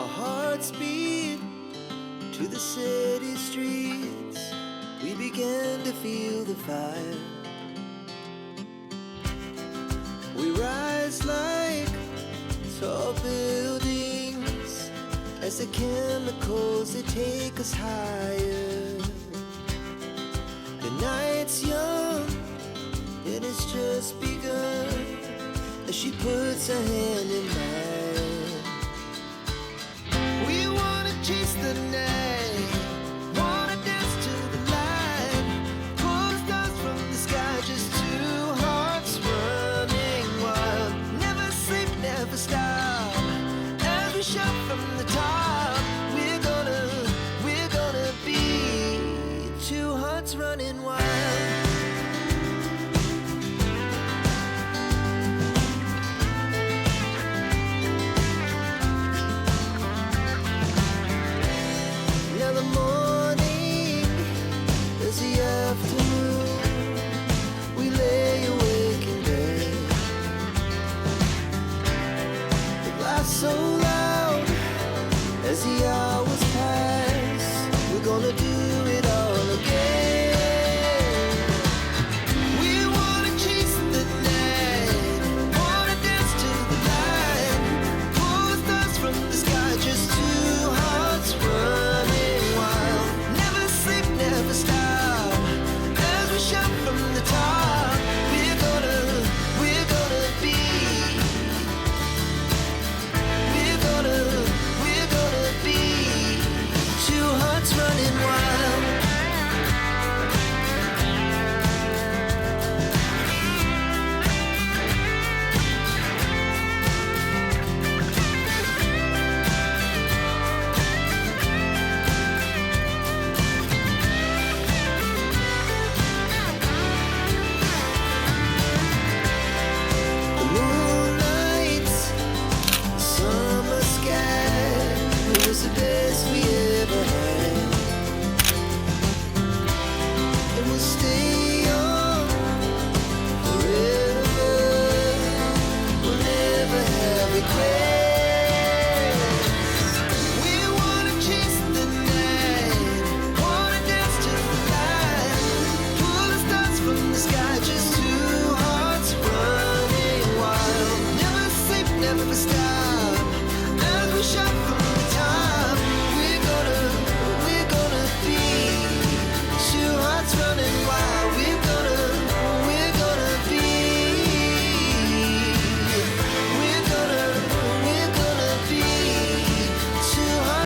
Our hearts beat to the city streets. We began to feel the fire. We rise like tall buildings as the chemicals, they take us higher. The night's young, and it's just begun as she puts her hand in mine. We wanna chase the night, wanna dance to the light, pull the stars from the sky, just two hearts running wild. Never sleep, never stop, as we shout from the top. We're gonna be two hearts running wild. Now the morning is the afternoon. We lay awake in bed. The laugh so loud as the hours pass. We're gonna do